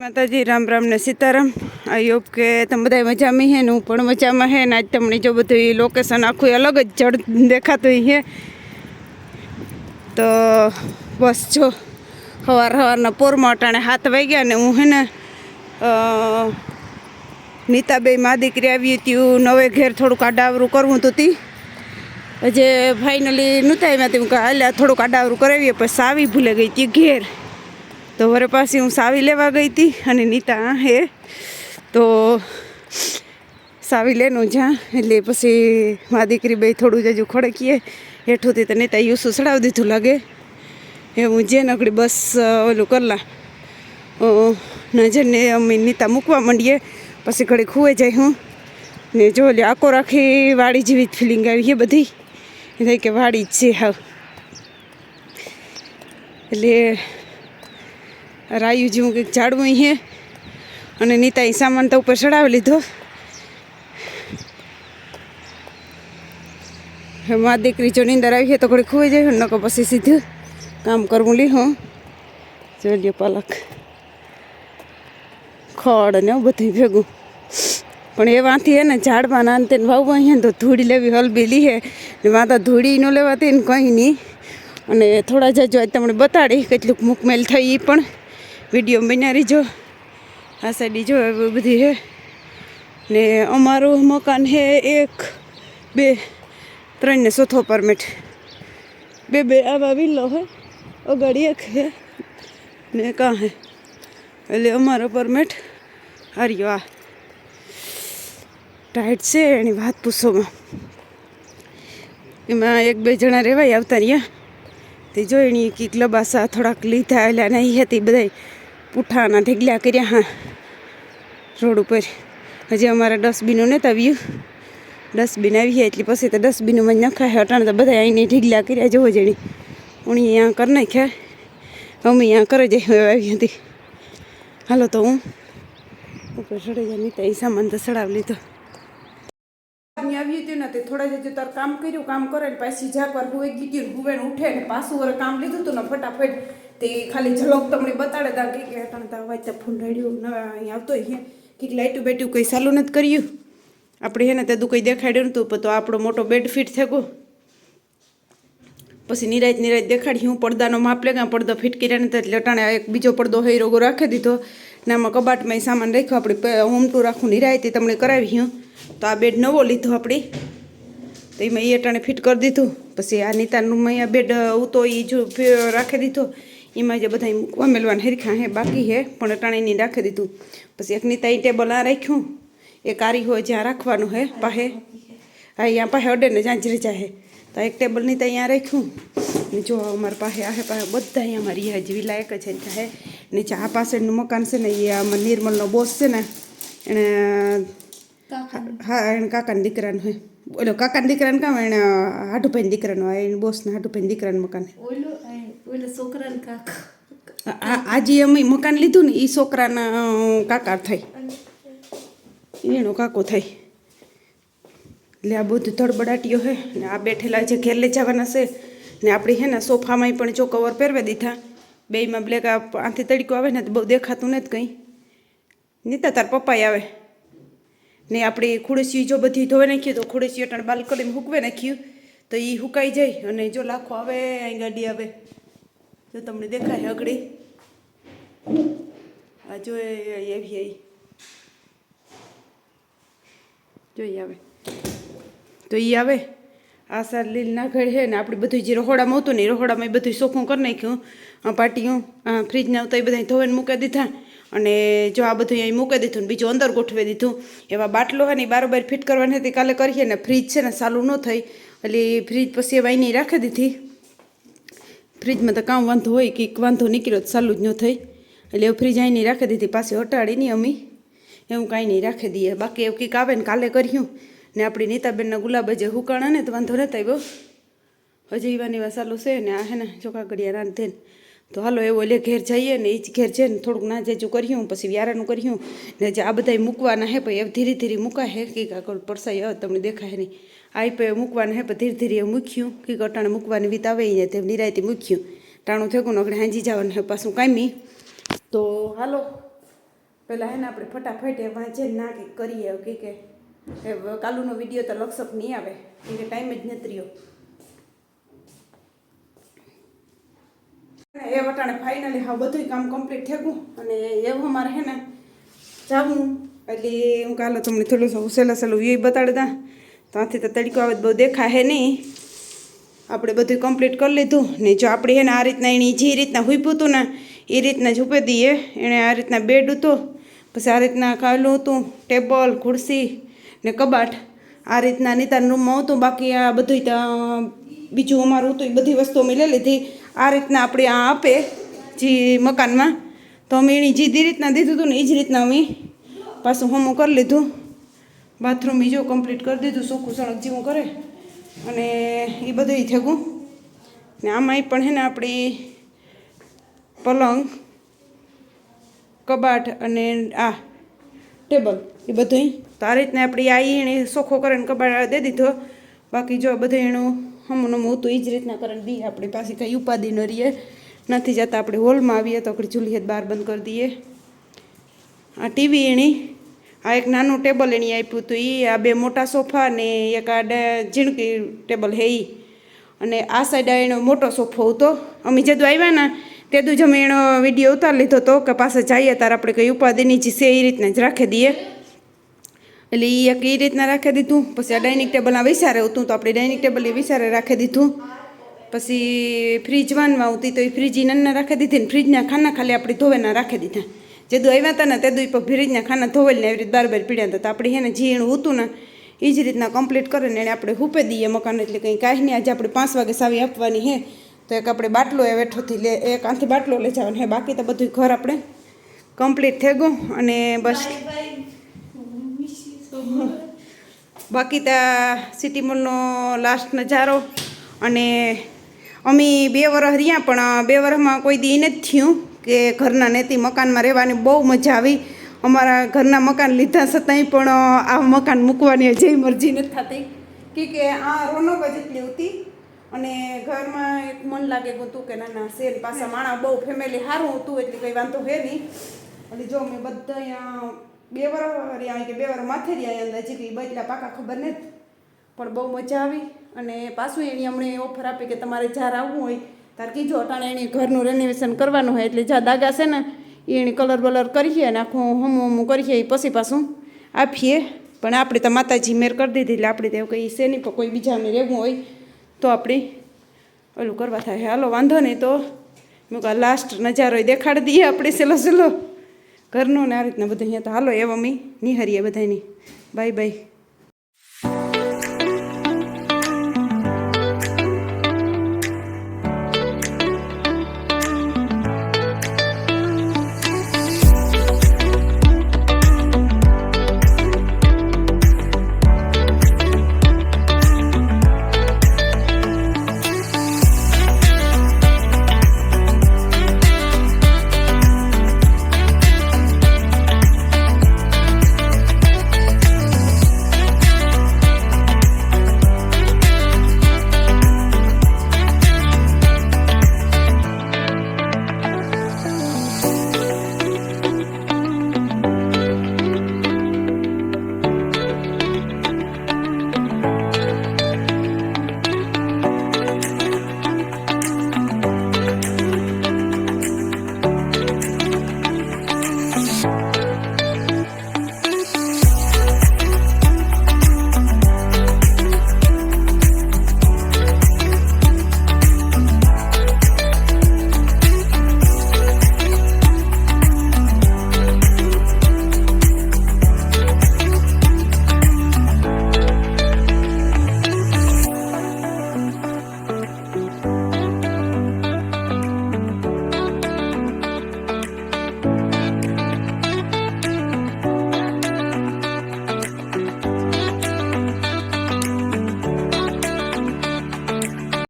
माताजी राम राम ने Sitaram. I hope के तम बधाई मजा में है, हूँ पण मजा में है। आज तमने जो बधु लोकेशन आखू अलग ज जड़ देखातु है। तो बस जो हवार हवारना पोरमा अटाणे 7 वाग्या ने हूँ है ने नीताबे माँ दीकरी आई थी। नवे घेर थोड़ुं आडावरू करवू तो थी जे फाइनली नूता में हाल थोड़ुं आडावरू करावीए पर सावी भूले गई थी घेर। तो वरे पासी हूँ सावी लेवा गई थी अने नीता है तो सावी लेनु जा एटले पछी माँ दीकरी बे थोड़ू जजू खड़कीए हेठुंथी तो नीता यूसू सड़ावी दीधुं लागे। एवं जे नकड़ी बस ओलू करला नजर ने अमी नीता मूकवा मंडीए पछी घड़ी खुए जाए हूँ ने जो आको राखी वाड़ी जेवी फीलिंग आई है बधी ए के वाड़ी ज छे हाव। एटले रायू जेवुं कंईक झाड़वुं है अने नीताए सामान तो ऊपर चढ़ावी लीधो। माँ दीकरी जो नींदर आई है तो घड़ी खुई जाए नको पछी सीधું काम करवुं ली हूँ। जो ल्यो पालक खड़ ने बधुं भेगुं पण एवांथी है ने झाड़वाना अंते वाववा है तो धूड़ी लेवी हलबेली है ने माता धूड़ी न लेवाती ने कहीं नहीं। अने थोड़ा जाजो आज तमने बताड़ी केटलुक मुकमेल थई ई पण विडियो बना रहीजो। आ साइड जो बधी है ने अमारू मकान है 1 2 3 ने 4थो परमिट बे आवा विलो है अगाड़ी एक है ने कहाँ है एटले अमारो परमिट हरियो आ टाइट से एनी बात पूछो में एमां 1-2 जणा रेवाय आवता रह्या ते जो एनी कीक लबासा थोड़ाक लीधा एटले नहीं हती बधाय पुठाना ढेगल्या कर्या। हाँ रोड पर हजी अमारा डस्टबीनो नता आव्युं डस्टबीन आई है एटले पछी तो डस्टबीन में नखाय अटाणे तो बधाय अहींने ढीगल्या कर्या जोવો जेणी उणी अहींया कर नाख्या अमे अहींया करे जाई आई हती। हालो तो हूँ ऊपर चढ़ी जा नीता सामान तो चढ़ावी लीधो। આવી હતી ને તે થોડા જે તાર કામ કર્યું કામ કરે ને પાછી જાકવાર હુઈ ગઈ હુવે ને ઉઠે ને પાછું વરે કામ લીધું તું ને ફટાફટ તે ખાલી ઝલક તમને બતાડે તા કે અટાણે તા વાય તા ફૂલ રેડ્યો ન અહીં આવતો હે કે લાઈટું બેટું કઈ ચાલુ નથી કર્યું આપણે હે ને તે દુ કઈ દેખાડ્યું નતું તો આપણો મોટો બેડ ફિટ થયો પછી નિરાત દેખાડી હું પડદાનો માપ લેગા પડદો ફિટ કર્યા ને એટલે અટાણે એક બીજો પડદો હઈ રોગો રાખી દીધો ને આમાં કબાટમાં સામાન રાખ્યો આપણે હોમ ટુ રાખું નિરાતે તમને કરાવી હું तो आ बेड नवो लीधो अपनी तो मैं ये अटाणे फिट कर दीधुं। पछी आ नीतानुं मैं बेड उतो ई जो राखी दीधो एमां जे बधाय मूकवा मेलवाना हरखा है बाकी है पण अटाणे नहीं राखी दीधुं। पछी एक नीता ई टेबल आ राख्युं एक आरी होय ज्यां राखवानुं है पाहे आ अहींया पाहे अडे ने ज्यां जरी जाए तो एक टेबल नीता अहींया राख्युं ने जो अमारा पाहे आहे पाहे बधा अहींया मारी है जेवी लायक ज है नीचे आ पासेनुं मकान छे ने ए आमां निर्मलनो बोस छे ने एणे हाँ एने काका दीकरानु है बोलो काका दीकरानु काम एने हाटुभाई दीकरानु एने बोस ने हाटुभाई दीकरानु मकान ओलो छोकरानु काका आज अमे मकान लीधुं ने ई छोकराना काका थाय एनो काको थाय એટલે આ બધું ધડબડાટીઓ है ने आ બેઠેલા જે ઘેર લઈ જવાના છે ને આપણે હે ને સોફામાં પણ જો કવર પહેરવા દીધા બેયમાં બ્લેક આથી તડકો આવે ને તો બહુ દેખાતું નથી કંઈ નીતા તાર પપ્પાએ આવે ने अपनी खुड़सी जो बधी धोई नाखी तो खुड़सी अटाणे बालकनी में हूकवे नाख्यु तो ये हुकाई जाए अने जो लाखो आवे अहीं गाड़ी आवे जो तमने देखाय अगड़ी आ जो एवी आई जो ये आवे तो ये आवे आ सार लील ना घड़ है ने आपणी बधुं जे रहोड़ामां हतुं ने रहोड़ामां बधुं सोखुं कर नाख्युं पाटियूं फ्रीजना तो बधाय धोईने मूकी दीधा अने जो आ बधुं अहीं मूकी दीधुं ने बीजुं अंदर गोठवी दीधुं। एवा बाटलो है ने बारोबार फिट करवानी हती काले करीए ने फ्रीज छे ने चालू न थई એટલે फ्रीज पछी एवा अहीं राखी दीधी फ्रीज में तो काम वांधो होय कि वांधो निकळ्यो चालू ज न थई એટલે फ्रीज अहीं राखी दीधी पाછી हटाड़ीने अमी एवं कांई नहीं राखी दीए बाकी एवं कंईक आवे ने काले कर्युं ने आपणी नीताबेनना गुलाब जे हुकाणा ने तो वांधो नतो आव्यो हजी ईवानी वा चालू छे ने आ है ने चोखा गड़िया रांधे तो हालो एवो ले घेर जाइए ने ई घेर जाए थोड़ुंक ना जेजू कर्युं पछी व्यारानुं कर्युं ने जे आ बधाय मूकवाना है पण एव धीरे धीरे मूकाय है कि आगळ परसाई आवे तमने देखाय नहीं आई पे मूकवाना है पण धीरे धीरे मूक्युं कि अटाणे मूकवानी वीत आवे ने ते निरायते मूक्युं टाणुं थयो नकळे हांजी जवानुं है पाछुं कायमी तो हालो પહેલાં હે ને આપણે ફટાફટ એ વાંચે ના કંઈક કરીએ કે કાલુનો વિડીયો તો લક્ષક નહીં આવે કે ટાઈમ જ નથી રહ્યો. એ વટાણે ફાઇનલી હા બધું કામ કમ્પ્લીટ થયું અને એવું અમારે હે ને જાવું એટલે હું કાલે તમને થોડું સહેલું વ્યૂ બતાડી દા. ત્યાંથી તો તડકો આવે બહુ દેખાય નહીં. આપણે બધું કમ્પ્લીટ કરી લીધું ને જો આપણે હે ને આ રીતના એની જે રીતના હુંપ્યું હતું ને એ રીતના જ હુંપી દઈએ. એણે આ રીતના બેડ હતું, પછી આ રીતના કાલું હતું, ટેબલ, ખુરશી ને કબાટ આ રીતના નીતાના રૂમમાં હતું. બાકી આ બધું બીજું અમારું હતું એ બધી વસ્તુઓ અમે લઈ લીધી. આ રીતના આપણે આ આપે જે મકાનમાં તો અમે એની જે રીતના દીધું હતું ને એ જ રીતના અમે પાછું હમું કરી લીધું. બાથરૂમ બીજો કમ્પ્લીટ કરી દીધું, ચોખ્ખું સણક જેવું કરે અને એ બધું થયું. ને આમાંય પણ હે ને આપણી પલંગ, કબાટ અને આ ટેબલ એ બધું તો આ રીતના આપણી આ એને ચોખ્ખો કરીને કબાટ દે દીધો. બાકી જો બધું એનું હમું નમું હતું એ જ રીતના કરીને દઈએ. આપણી પાસે કંઈ ઉપાધિ ન રહીએ. નથી જતા આપણે હોલમાં આવીએ તો આપણે ચૂલીએ બહાર બંધ કરી દઈએ. આ ટીવી એની આ એક નાનું ટેબલ એની આપ્યું હતું એ, આ બે મોટા સોફા ને એક આ ઝીણકી ટેબલ હે એ, અને આ સાઈડ એનો મોટો સોફો હતો. અમે જેદું આવ્યા ને તેદું જ અમે એનો વિડીયો ઉતારી લીધો હતો કે પાસે જઈએ ત્યારે આપણે કંઈ ઉપાધિની જે છે એ રીતના જ રાખી દઈએ. એટલે એ એક એ રીતના રાખી દીધું. પછી આ ડાઇનિંગ ટેબલ આ વિચારે હતું તો આપણે ડાઇનિંગ ટેબલ એ વિચારે રાખી દીધું. પછી ફ્રીજ વાનમાં આવતી તો એ ફ્રીજ નાના રાખી દીધી ને ફ્રીજના ખાના ખાલી આપણે ધોવેના રાખી દીધા. જેદું આવ્યા હતા ને તેદું પણ ફ્રીજના ખાના ધોવેલ ને એવી રીતે બાર પીડ્યા હતા. તો આપણે હે ને જે એનું હતું ને એ જ રીતના કમ્પ્લીટ કરીને એને આપણે હુપે દઈએ મકાન. એટલે કંઈ કાંઈ નહીં. આજે આપણે 5 વાગે સાવી આપવાની હે તો એક આપણે બાટલો એ વેઠોથી લે એક આથી બાટલો લઈ જવાનો હે. બાકી તો બધું ઘર આપણે કમ્પ્લીટ થઈ ગયું અને બસ બાકી ત્યાં સિટી મોલનો લાસ્ટ નજારો. અને અમે 2 વર્ષ રહ્યા પણ 2 વર્ષમાં કોઈ દી નથી થયું કે ઘરના નેતી મકાનમાં રહેવાની બહુ મજા આવી. અમારા ઘરના મકાન લીધા છતાંય પણ આ મકાન મૂકવાની જે મરજી નથી થતી કે આ રોનક જ એટલી હતી. અને ઘરમાં એક મન લાગે હતું કે નાના શેર પાછા માણા બહુ ફેમિલી સારું હતું એટલે કંઈ વાંધો હે નહીં. એટલે જો અમે બધા અહીંયા 2 વર્ષ રહ્યા કે 2 વર્ષ માથે રહ્યા અંદાજે કે બદલા પાકા ખબર નથી પણ બહુ મજા આવી. અને પાછું એની અમને ઓફર આપી કે તમારે જ્યાં આવવું હોય ત્યારે કીધો અટાણે એની ઘરનું રેનોવેશન કરવાનું હોય એટલે જ્યાં દાગા છે ને એ એની કલર બલર કરીએ ને આખું હમું કરીએ એ પછી પાછું આપીએ. પણ આપણે તો માતાજી મેર કરી દીધી એટલે આપણે તો એવું કંઈ છે નહીં. પણ કોઈ બીજાને રહેવું હોય તો આપણે ઓલું કરવા થાય. હાલો વાંધો નહીં. તો મેં કહા લાસ્ટ નજારો દેખાડી દઈએ આપણે સહેલો ઘરનો ને આ રીતના બધા અહીંયા. તો હાલો એવા અમે નિહારીએ બધાની. Bye bye.